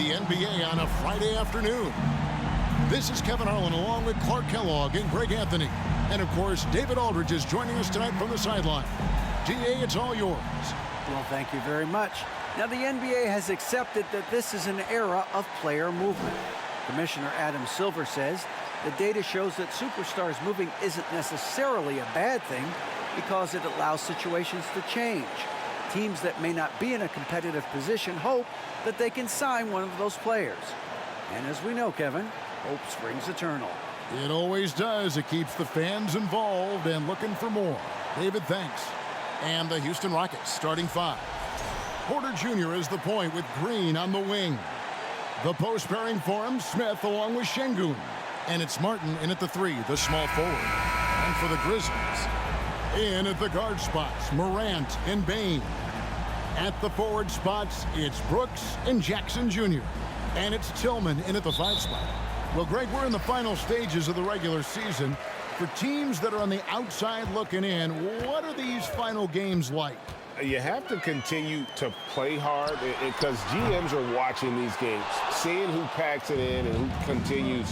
the NBA on a Friday afternoon. This is Kevin Harlan along with Clark Kellogg and Greg Anthony. And, of course, David Aldridge is joining us tonight from the sideline. DA, it's all yours. Well, thank you very much. Now, the NBA has accepted that this is an era of player movement. Commissioner Adam Silver says the data shows that superstars moving isn't necessarily a bad thing because it allows situations to change. Teams that may not be in a competitive position hope that they can sign one of those players. And as we know, Kevin, hope springs eternal. It always does. It keeps the fans involved and looking for more. David, thanks. And the Houston Rockets starting five. Porter Jr. is the point with Green on the wing. The post pairing for him, Smith along with Şengün. And it's Martin in at the three, the small forward. And for the Grizzlies, in at the guard spots, Morant and Bane. At the forward spots, it's Brooks and Jackson Jr. And it's Tillman in at the five spot. Well, Greg, we're in the final stages of the regular season. For teams that are on the outside looking in, what are these final games like? You have to continue to play hard because GMs are watching these games, seeing who packs it in and who continues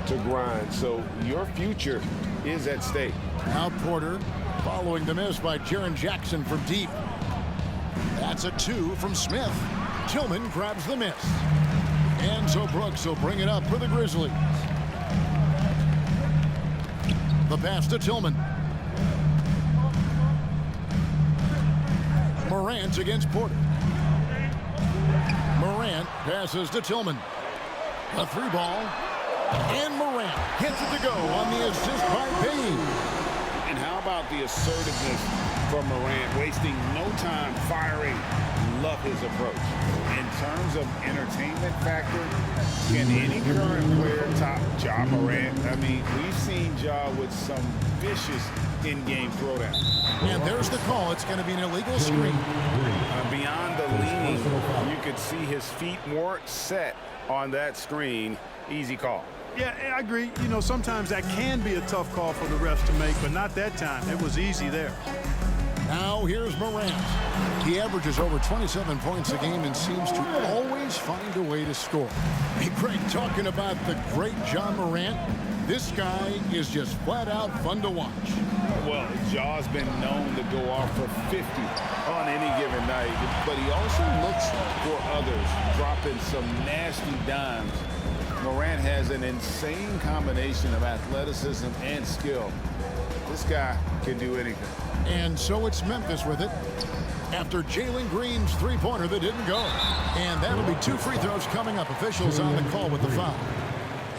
to grind. So your future is at stake. Now Porter following the miss by Jaren Jackson from deep. That's a two from Smith. Tillman grabs the miss. And so Brooks will bring it up for the Grizzlies. The pass to Tillman. Morant against Porter. Morant passes to Tillman. A three ball. And Morant gets it to go on the assist by Bane. And how about the assertiveness from Morant, wasting no time firing? Love his approach. In terms of entertainment factor, can any current player top Ja Morant? I mean, we've seen Ja with some vicious in-game throwdown. And there's the call. It's going to be an illegal screen. Beyond the leaning, you could see his feet more set on that screen. Easy call. Yeah, I agree. You know, sometimes that can be a tough call for the refs to make, but not that time. It was easy there. Now here's Morant. He averages over 27 points a game and seems to always find a way to score. Hey, Greg, talking about the great Ja Morant, this guy is just flat out fun to watch. Well, Ja's been known to go off for 50 on any given night, but he also looks for others, dropping some nasty dimes. Morant has an insane combination of athleticism and skill. This guy can do anything. And so it's Memphis with it after Jalen Green's three-pointer that didn't go. And that'll be two free throws coming up. Officials on the call with the foul.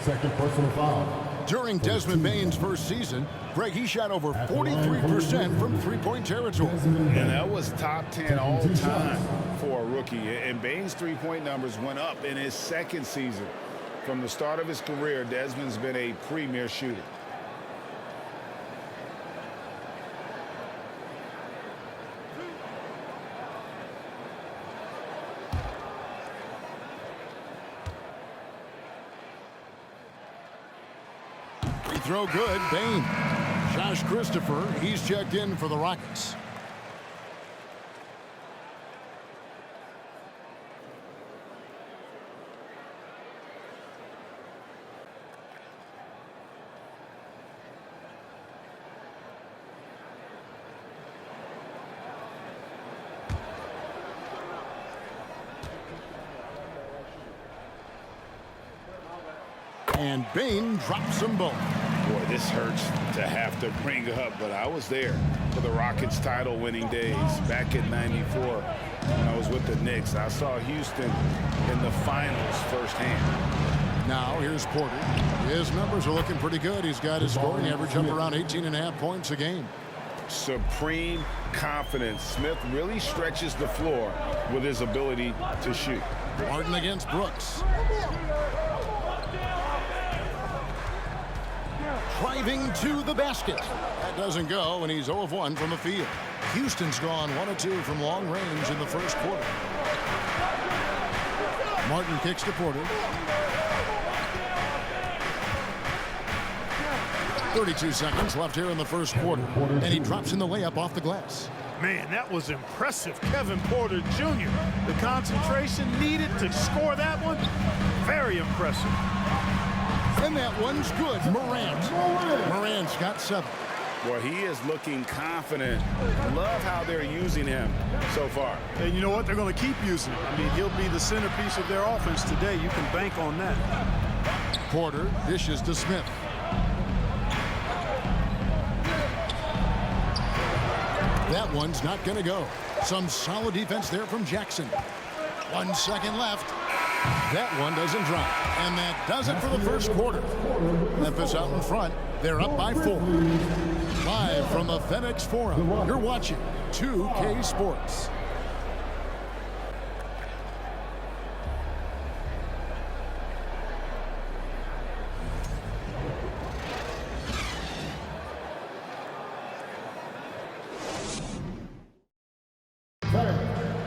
Second personal foul. During Desmond Bane's first season, Greg, he shot over 43% from three-point territory. And that was top 10 all time for a rookie. And Bane's three-point numbers went up in his second season. From the start of his career, Desmond's been a premier shooter. Free throw good, Bane. Josh Christopher, he's checked in for the Rockets. And Bane drops them both. Boy, this hurts to have to bring up, but I was there for the Rockets title-winning days back in '94 when I was with the Knicks. I saw Houston in the finals firsthand. Now here's Porter. His numbers are looking pretty good. He's got his scoring average up around 18.5 points a game. Supreme confidence. Smith really stretches the floor with his ability to shoot. Martin against Brooks. Driving to the basket. That doesn't go, and he's 0 of 1 from the field. Houston's gone 1 of 2 from long range in the first quarter. Martin kicks to Porter. 32 seconds left here in the first quarter, and he drops in the layup off the glass. Man, that was impressive. Kevin Porter Jr. The concentration needed to score that one, impressive. And that one's good. Morant's got 7. Well, he is looking confident. Love how they're using him so far. And you know what? They're going to keep using him. I mean, he'll be the centerpiece of their offense today. You can bank on that. Porter dishes to Smith. That one's not going to go. Some solid defense there from Jackson. 1 second left. That one doesn't drop. And that does it for the first quarter. Memphis out in front. They're up by 4. Live from the FedEx Forum, you're watching 2K Sports.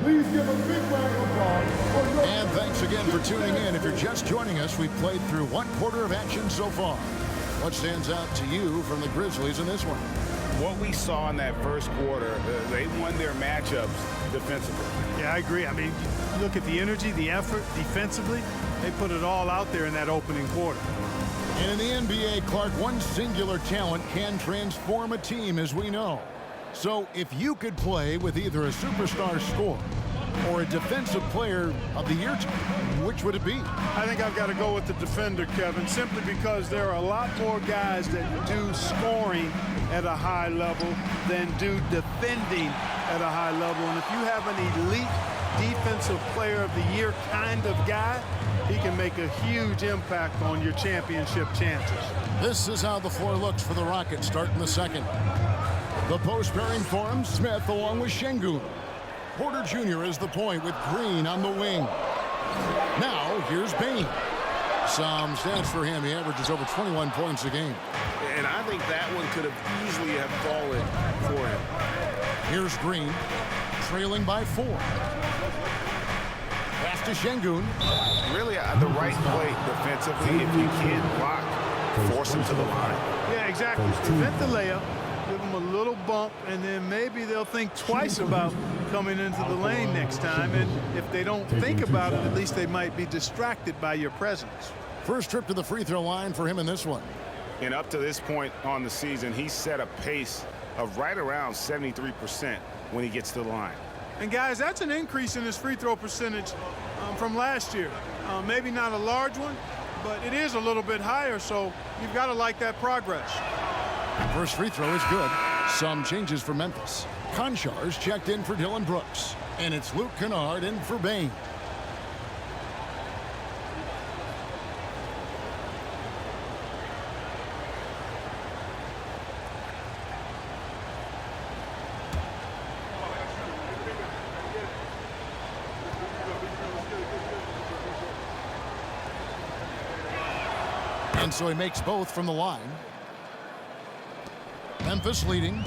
Please give a big round of applause for your... And thanks again for tuning in. If you're just joining us, we've played through 1 quarter of action so far. What stands out to you from the Grizzlies in this one? What we saw in that first quarter, they won their matchups defensively. Yeah, I agree. I mean, look at the energy, the effort defensively. They put it all out there in that opening quarter. And in the NBA, Clark, one singular talent can transform a team, as we know. So if you could play with either a superstar scorer or a defensive player of the year team, which would it be? I think I've got to go with the defender, Kevin, simply because there are a lot more guys that do scoring at a high level than do defending at a high level. And if you have an elite defensive player of the year kind of guy, he can make a huge impact on your championship chances. This is how the floor looks for the Rockets starting the second. The post pairing forms Smith along with Şengün. Porter Jr. is the point with Green on the wing. Now here's Bane. Some stats for him. He averages over 21 points a game. And I think that one could have easily have fallen for him. Here's Green, trailing by 4. Pass to Şengün. Really, the right play defensively. If you can't block, force him to the line. Yeah, exactly. Prevent the layup. Give them a little bump, and then maybe they'll think twice about coming into the lane next time. And if they don't think about it, at least they might be distracted by your presence. First trip to the free throw line for him in this one. And up to this point on the season, he's set a pace of right around 73% when he gets to the line. And guys, that's an increase in his free throw percentage from last year. Maybe not a large one, but it is a little bit higher, so you've got to like that progress. First free throw is good. Some changes for Memphis. Conchar's checked in for Dylan Brooks. And it's Luke Kennard in for Bane. And so he makes both from the line. Memphis leading.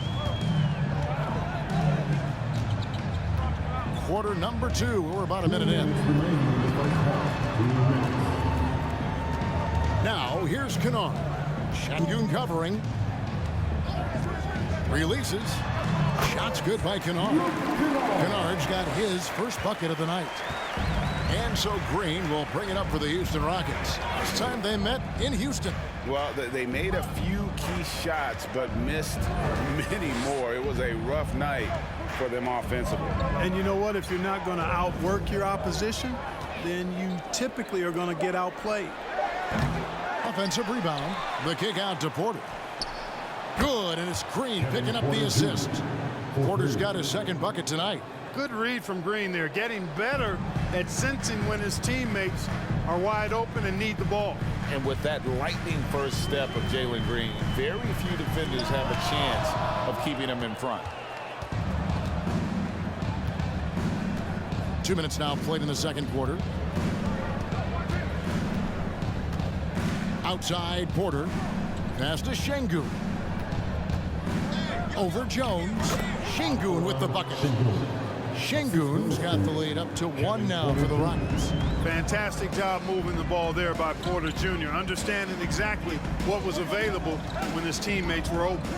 Quarter number 2. We're about a minute in. Now here's Kennard. Şengün covering. Releases. Shot's good by Kennard. Kennard's got his first bucket of the night. And so Green will bring it up for the Houston Rockets. Last time they met in Houston. Well, they made a few key shots, but missed many more. It was a rough night for them offensively. And you know what? If you're not going to outwork your opposition, then you typically are going to get outplayed. Offensive rebound. The kick out to Porter. Good, and it's Green picking up the assist. Porter's got his second bucket tonight. Good read from Green there, getting better at sensing when his teammates are wide open and need the ball. And with that lightning first step of Jalen Green, very few defenders have a chance of keeping him in front. 2 minutes now played in the second quarter. Outside Porter. Pass to Şengün. Over Jones. Şengün with the bucket. Şengün's got the lead up to 1 now for the Rockets. Fantastic job moving the ball there by Porter Jr., understanding exactly what was available when his teammates were open.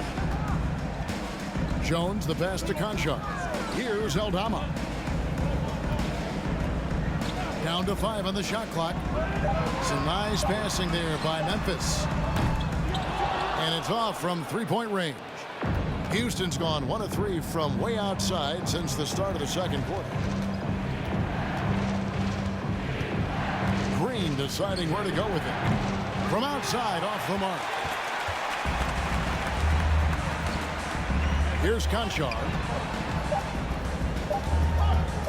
Jones the pass to Conchar. Here's Aldama. Down to 5 on the shot clock. Some nice passing there by Memphis. And it's off from three-point range. Houston's gone 1 of 3 from way outside since the start of the second quarter. Green deciding where to go with it. From outside, off the mark. Here's Conchar.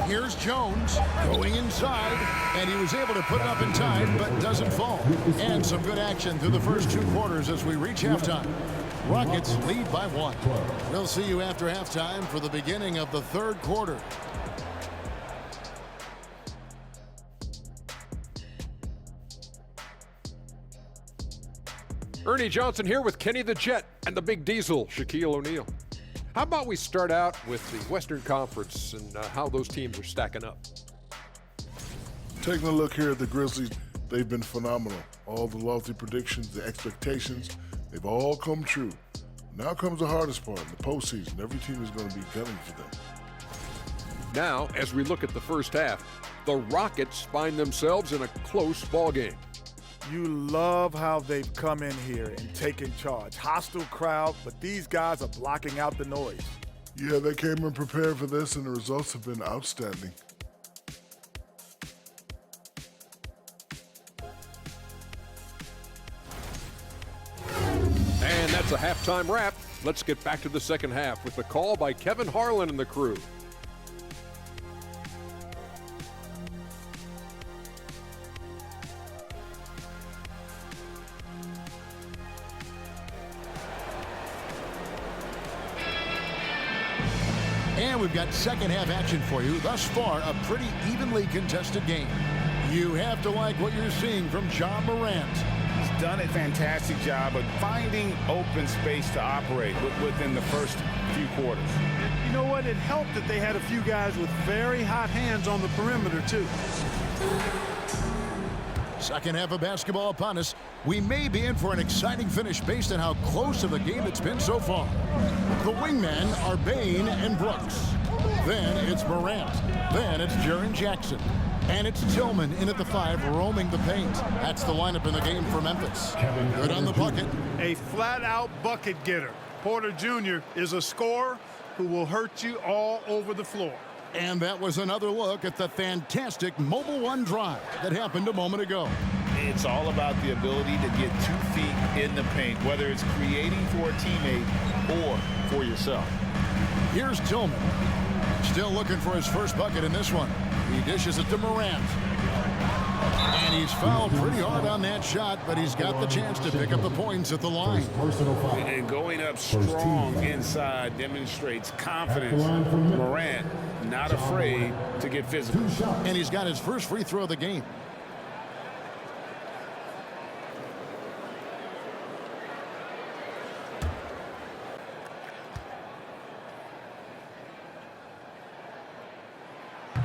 Here's Jones going inside, and he was able to put it up in time, but doesn't fall. And some good action through the first 2 quarters as we reach halftime. Rockets lead by 1. We'll see you after halftime for the beginning of the third quarter. Ernie Johnson here with Kenny the Jet and the Big Diesel, Shaquille O'Neal. How about we start out with the Western Conference and how those teams are stacking up? Taking a look here at the Grizzlies, they've been phenomenal. All the lofty predictions, the expectations, they've all come true. Now comes the hardest part, the postseason. Every team is going to be gunning for them. Now, as we look at the first half, the Rockets find themselves in a close ball game. You love how they've come in here and taken charge. Hostile crowd, but these guys are blocking out the noise. Yeah, they came in prepared for this, and the results have been outstanding. And that's a halftime wrap. Let's get back to the second half with the call by Kevin Harlan and the crew. And we've got second half action for you. Thus far, a pretty evenly contested game. You have to like what you're seeing from John Morant. He's done a fantastic job of finding open space to operate within the first few quarters. You know what? It helped that they had a few guys with very hot hands on the perimeter, too. Second half of basketball upon us. We may be in for an exciting finish based on how close of a game it's been so far. The wingmen are Bain and Brooks. Then it's Morant. Then it's Jaren Jackson. And it's Tillman in at the 5, roaming the paint. That's the lineup in the game for Memphis. Good on the bucket. A flat-out bucket getter. Porter Jr. is a scorer who will hurt you all over the floor. And that was another look at the fantastic Mobile One drive that happened a moment ago. It's all about the ability to get 2 feet in the paint, whether it's creating for a teammate or for yourself. Here's Tillman. Still looking for his first bucket in this one. He dishes it to Morant. And he's fouled pretty hard on that shot, but he's got the chance to pick up the points at the line. And going up strong inside demonstrates confidence. Morant not afraid to get physical. And he's got his first free throw of the game.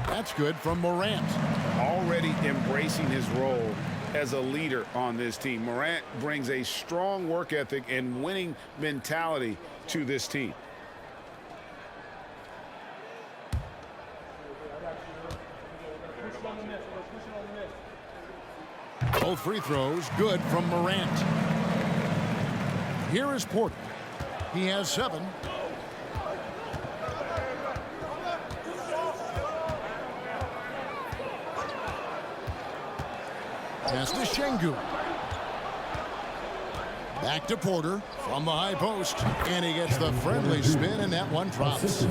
That's good from Morant. Already embracing his role as a leader on this team. Morant brings a strong work ethic and winning mentality to this team. Both free throws good from Morant. Here is Porter. He has 7. Pass to Şengün. Back to Porter from the high post. And he gets the friendly spin, and that one drops.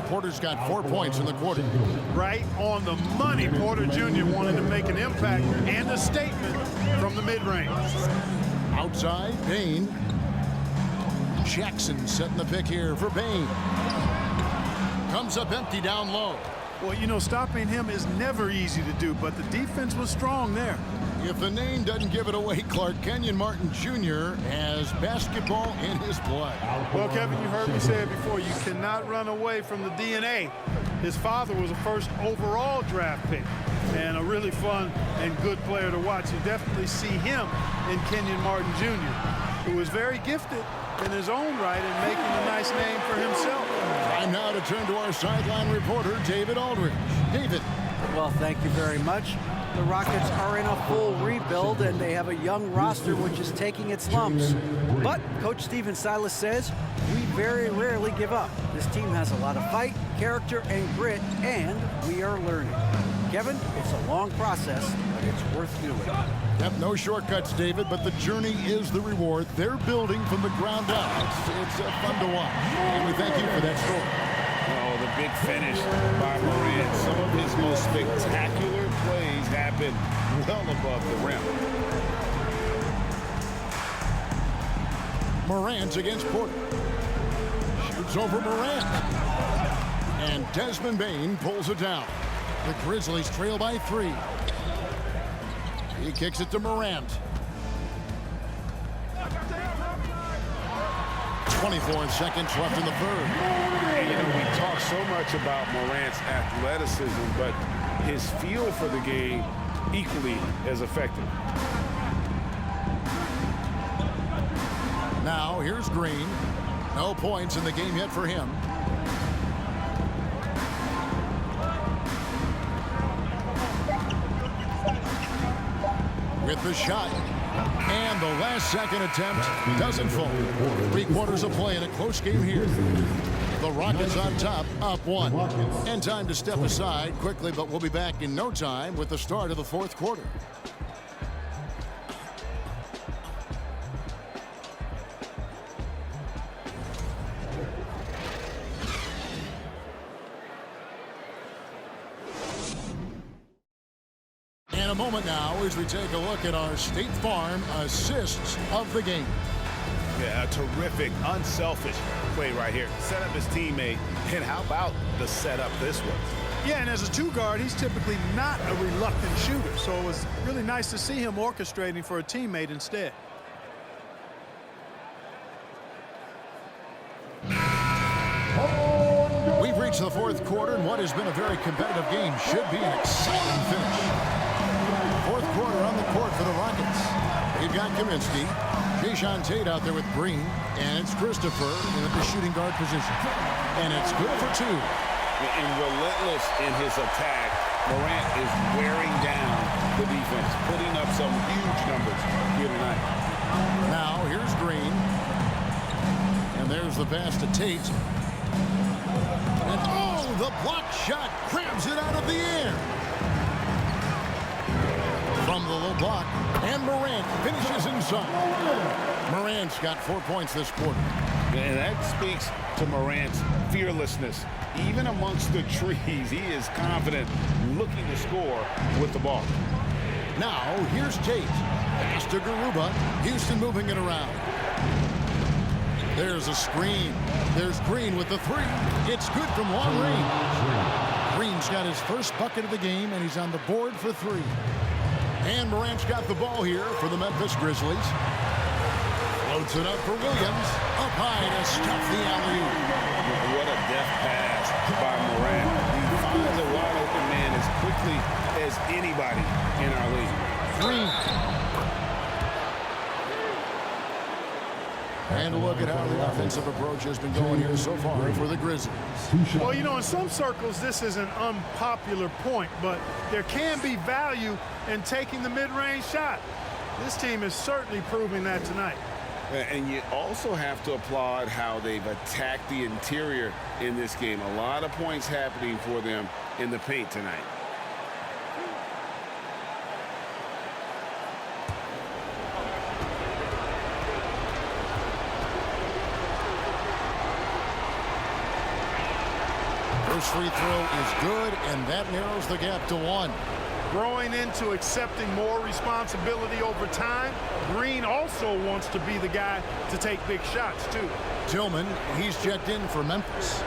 Porter's got 4 points in the quarter. Right on the money. Porter Jr. wanted to make an impact and a statement from the mid-range. Outside, Bain. Jackson setting the pick here for Bain. Comes up empty down low. Well, you know, stopping him is never easy to do, but the defense was strong there. If the name doesn't give it away, Clark, Kenyon Martin Jr. has basketball in his blood. Well, Kevin, you heard me say it before. You cannot run away from the DNA. His father was a first overall draft pick and a really fun and good player to watch. You definitely see him in Kenyon Martin Jr., who is very gifted in his own right and making a nice name for himself. Time now to turn to our sideline reporter, David Aldridge. David. Well, thank you very much. The Rockets are in a full rebuild, and they have a young roster which is taking its lumps. But Coach Stephen Silas says, we very rarely give up. This team has a lot of fight, character, and grit, and we are learning. Kevin, it's a long process, but it's worth doing. Yep, no shortcuts, David, but the journey is the reward. They're building from the ground up. It's fun to watch, and we thank you for that story. Oh, the big finish by Morant. Some of his most spectacular plays happen well above the rim. Morant against Porter. Shoots over Morant. And Desmond Bane pulls it down. The Grizzlies trail by 3. He kicks it to Morant. 24 seconds left in the third. And, you know, we talk so much about Morant's athleticism, but his feel for the game equally as effective. Now, here's Green. No points in the game yet for him. With the shot. And the last second attempt doesn't fall. 3 quarters of play in a close game here. The Rockets on top, up 1. And time to step aside quickly, but we'll be back in no time with the start of the 4th quarter. In a moment now as we take a look at our State Farm assists of the game. Yeah, a terrific, unselfish play right here. Set up his teammate, and how about the setup this was? Yeah, and as a 2-guard, he's typically not a reluctant shooter, so it was really nice to see him orchestrating for a teammate instead. We've reached the 4th quarter, and what has been a very competitive game should be an exciting finish. 4th quarter on the court for the Rockets. We've got Kaminsky, Jason Tate out there with Green, and it's Christopher in the shooting guard position. And it's good for 2. And relentless in his attack, Morant is wearing down the defense, putting up some huge numbers here tonight. Now, here's Green. And there's the pass to Tate. And oh, the block shot grabs it out of the air. From the low block, and Morant finishes inside. Morant's got 4 points this quarter. And that speaks to Morant's fearlessness. Even amongst the trees, he is confident, looking to score with the ball. Now, here's Tate. Pass to Garuba. Houston moving it around. There's a screen. There's Green with the 3. It's good from long range. Green's got his first bucket of the game, and he's on the board for 3. And Morant's got the ball here for the Memphis Grizzlies. Floats it up for Williams. Up high to stuff the alley-oop. What a deft pass by Morant. He finds a wide open man as quickly as anybody in our league. Green. And a look at how the offensive approach has been going here so far for the Grizzlies. Well, you know, in some circles, this is an unpopular point, but there can be value in taking the mid-range shot. This team is certainly proving that tonight. And you also have to applaud how they've attacked the interior in this game. A lot of points happening for them in the paint tonight. First free throw is good, and that narrows the gap to 1. Growing into accepting more responsibility over time, Green also wants to be the guy to take big shots, too. Tillman, he's checked in for Memphis.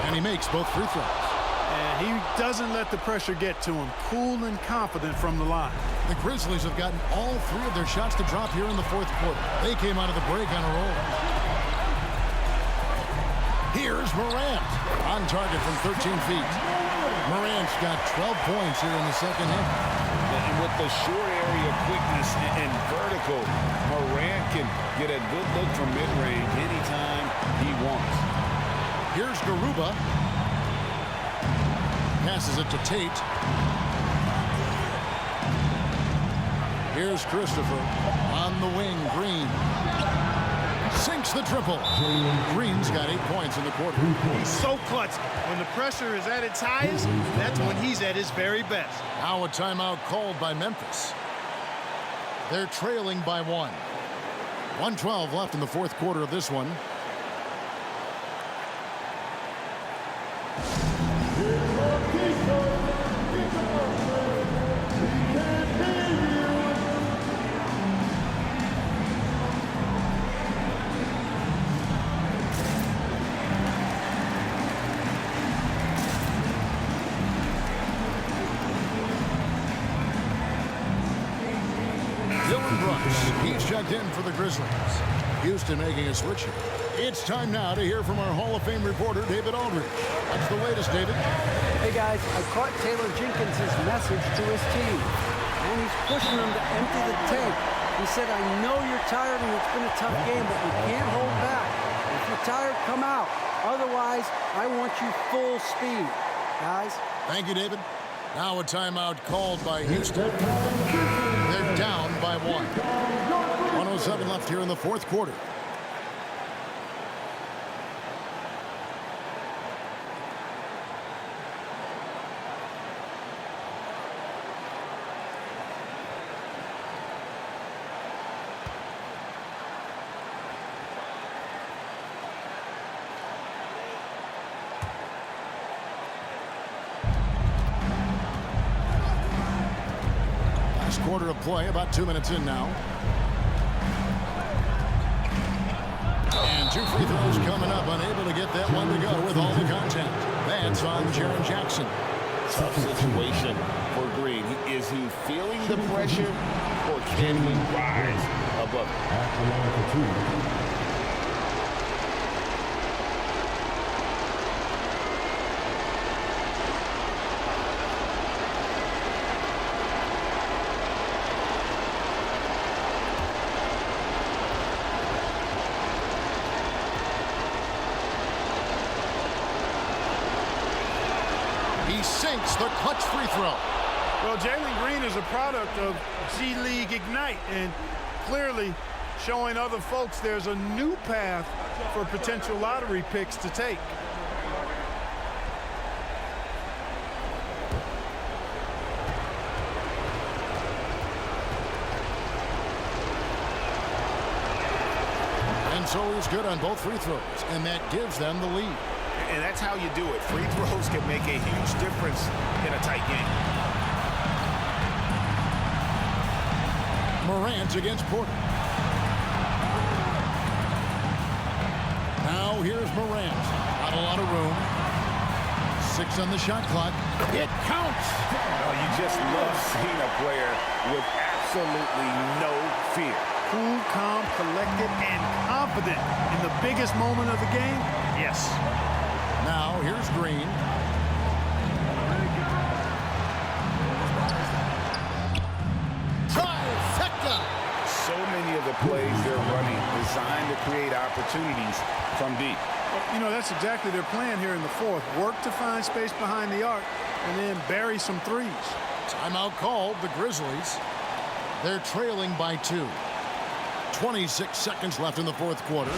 And he makes both free throws. And he doesn't let the pressure get to him. Cool and confident from the line. The Grizzlies have gotten all 3 of their shots to drop here in the 4th quarter. They came out of the break on a roll. Here's Morant on target from 13 feet. Morant's got 12 points here in the second half. And with the short area quickness and vertical. Morant can get a good look from mid-range anytime he wants. Here's Garuba. Passes it to Tate. Here's Christopher. On the wing, Green. Sinks the triple. Green's got 8 points in the quarter. He's so clutch. When the pressure is at its highest, that's when he's at his very best. Now a timeout called by Memphis. They're trailing by 1. 1:12 left in the fourth quarter of this one. He's checked in for the Grizzlies. Houston making a switch here. It's time now to hear from our Hall of Fame reporter, David Aldridge. What's the latest, David? Hey, guys, I caught Taylor Jenkins' message to his team, and he's pushing them to empty the tank. He said, I know you're tired and it's been a tough game, but we can't hold back. If you're tired, come out. Otherwise, I want you full speed, guys. Thank you, David. Now a timeout called by Houston. They're down by 1. 1:07 left here in the fourth quarter. Quarter of play, about 2 minutes in now. And 2 free throws coming up, unable to get that one to go with all the contact. That's on Jaren Jackson. Tough situation for Green. Is he feeling the pressure, or can he rise above it? He sinks the clutch free throw. Well, Jalen Green is a product of G League Ignite, and clearly showing other folks there's a new path for potential lottery picks to take. And so he's good on both free throws, and that gives them the lead. And that's how you do it. Free throws can make a huge difference in a tight game. Morant against Porter. Now here's Morant. Not a lot of room. 6 on the shot clock. It counts. Oh, you just love seeing a player with absolutely no fear. Cool, calm, collected, and confident in the biggest moment of the game. Yes. Now here's Green. Trifecta. So many of the plays they're running designed to create opportunities from deep. You know, that's exactly their plan here in the fourth. Work to find space behind the arc and then bury some threes. Timeout called, the Grizzlies. They're trailing by 2. 26 seconds left in the fourth quarter.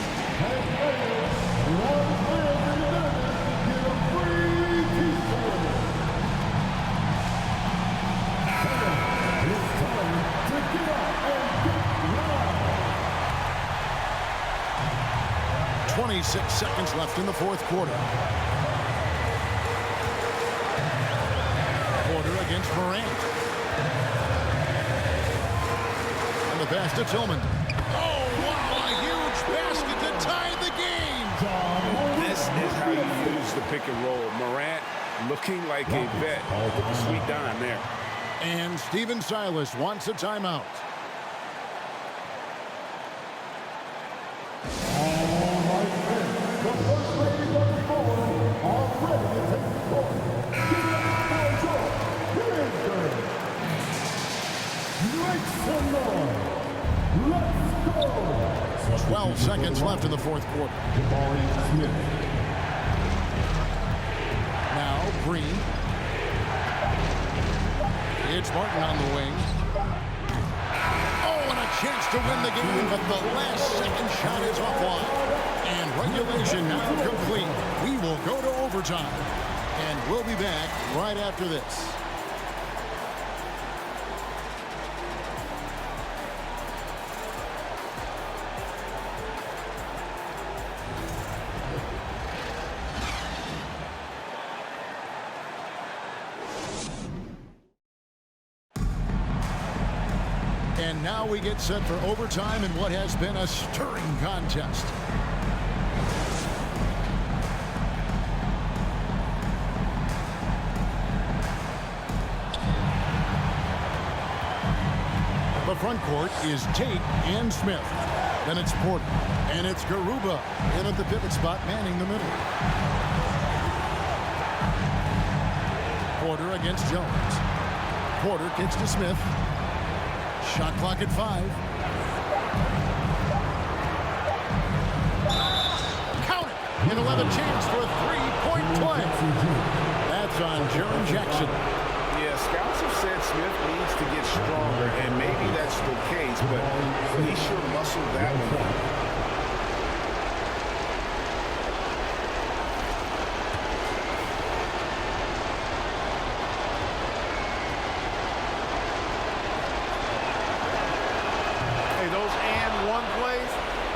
Six seconds left in the fourth quarter. Porter against Morant. And the pass to Tillman. Oh, wow, a huge basket to tie the game. This is how you use the pick and roll. Morant looking like a vet. Sweet dime there. And Stephen Silas wants a timeout. seconds left in the fourth quarter. Now Green. It's Martin on the wing. Oh, and a chance to win the game, but the last second shot is offline. And regulation now complete. We will go to overtime. And we'll be back right after this. And now we get set for overtime in what has been a stirring contest. The front court is Tate and Smith. Then it's Porter. And it's Garuba in at the pivot spot, manning the middle. Porter against Jones. Porter kicks to Smith. Shot clock at 5. Count it! And he'll have a chance for a three-point play. That's on Jaren Jackson. Yeah, scouts have said Smith needs to get stronger, and maybe that's the case, but he sure muscled that one up.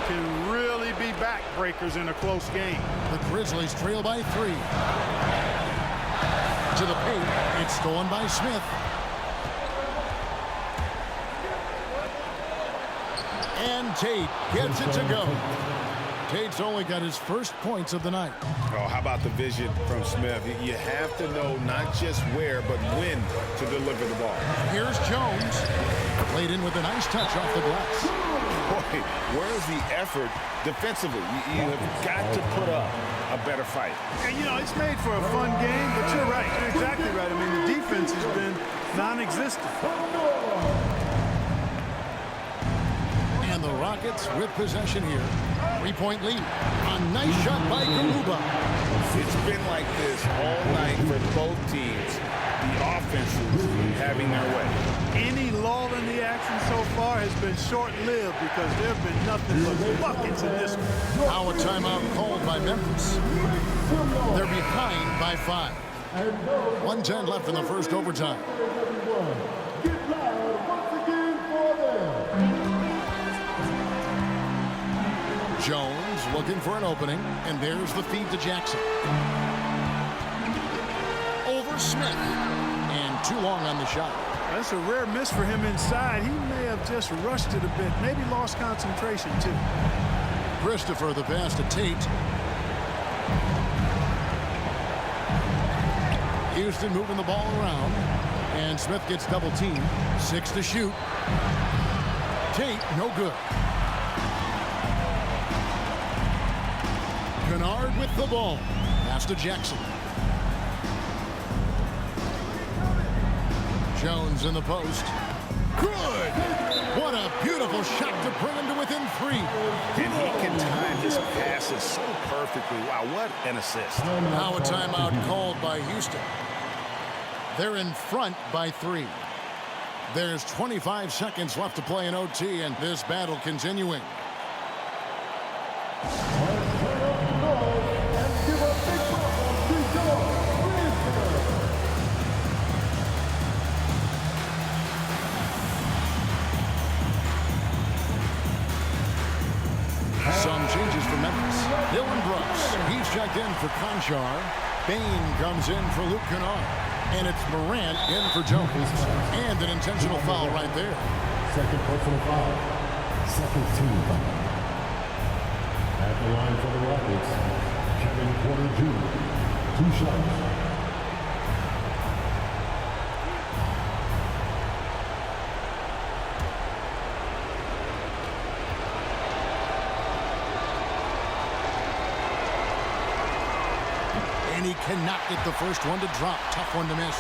Can really be backbreakers in a close game. The Grizzlies trail by 3. To the paint, it's stolen by Smith. And Tate gets it to go. Tate's only got his first points of the night. Oh, how about the vision from Smith? You have to know not just where, but when to deliver the ball. Here's Jones. Played in with a nice touch off the glass. Boy, where's the effort defensively? You have got to put up a better fight. And, you know, it's made for a fun game, but you're right. You're exactly right. I mean, the defense has been non-existent. And the Rockets with possession here. 3-point lead. A nice shot by Garuba. It's been like this all night for both teams. The offenses having their way. Any lull in the action so far has been short-lived because there have been nothing but buckets in this one. Now a timeout called by Memphis. They're behind by 5. 1:10 left in the first overtime. Jones looking for an opening, and there's the feed to Jackson. Over Smith, and too long on the shot. That's a rare miss for him inside. He may have just rushed it a bit, maybe lost concentration too. Christopher the pass to Tate. Houston moving the ball around, and Smith gets double teamed. 6 to shoot. Tate no good. Kennard with the ball. Pass to Jackson. Jones in the post. Good! What a beautiful shot to bring him to within 3. And he can time his passes so perfectly. Wow, what an assist. Now a timeout called by Houston. They're in front by 3. There's 25 seconds left to play in OT, and this battle continuing. Some changes for Memphis. Dylan Brooks, he's checked in for Conchar. Bain comes in for Luke Kennard. And it's Morant in for Jones. And an intentional foul right there. Second personal foul. Second team foul. At the line for the Rockets, Kevin Porter Jr. 2 shots. And he cannot get the first one to drop. Tough one to miss.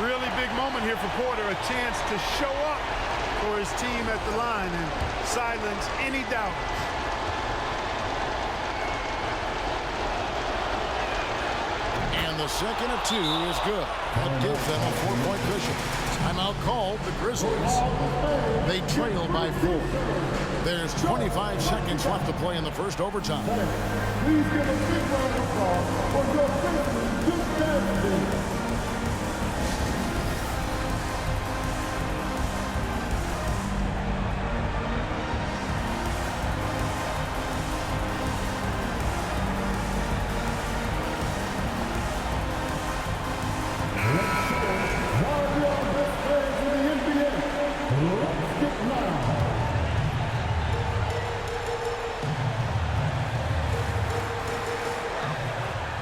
Really big moment here for Porter. A chance to show up for his team at the line and silence any doubters. the second of 2 is good. That gives them a 4-point cushion. Timeout called the Grizzlies. They trail by 4. There's 25 seconds left to play in the first overtime. Please give a big round of applause for your Grizzlies.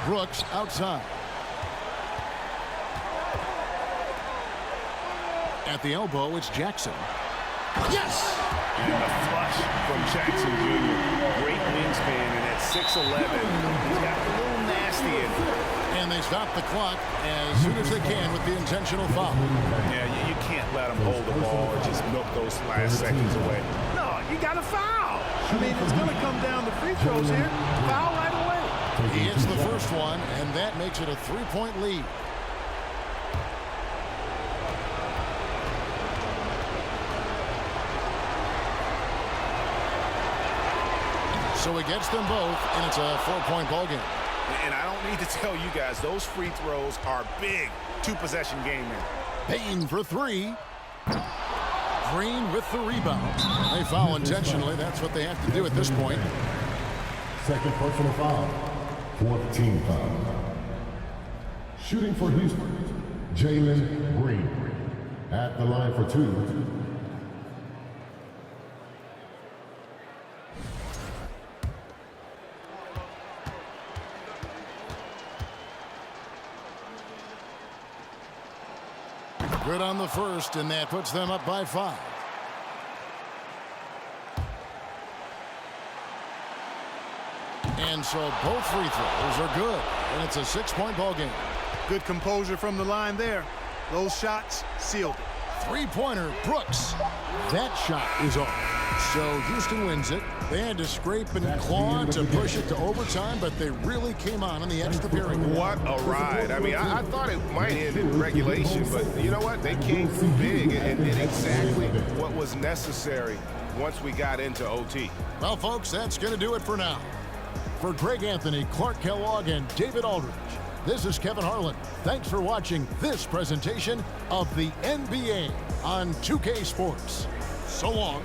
Brooks outside. At the elbow, it's Jackson. Yes! And a flush from Jackson Jr. Great wingspan, and at 6'11", he's got a little nasty in him. And they stop the clock as soon as they can with the intentional foul. Yeah, you can't let them hold the ball or just milk those last seconds away. No, you got to foul. I mean, it's going to come down to free throws here. Foul right away. He hits the first one, and that makes it a 3-point lead. So he gets them both, and it's a 4-point ball game. And I don't need to tell you guys, those free throws are big. 2-possession game there. Payne for 3. Green with the rebound. They foul intentionally. That's what they have to do at this point. Second personal foul. 4th team foul. Shooting for Houston, Jalen Green. At the line for 2. Good on the first, and that puts them up by 5. And so both free throws are good, and it's a 6-point ball game. Good composure from the line there. Those shots sealed it. 3-pointer, Brooks. That shot is off. So Houston wins it. They had to scrape and claw to push it to overtime, but they really came on the extra period. What a ride. I mean, I thought it might end in regulation, but you know what? They came through big and did exactly what was necessary once we got into OT. Well, folks, that's going to do it for now. For Greg Anthony, Clark Kellogg, and David Aldridge, this is Kevin Harlan. Thanks for watching this presentation of the NBA on 2K Sports. So long.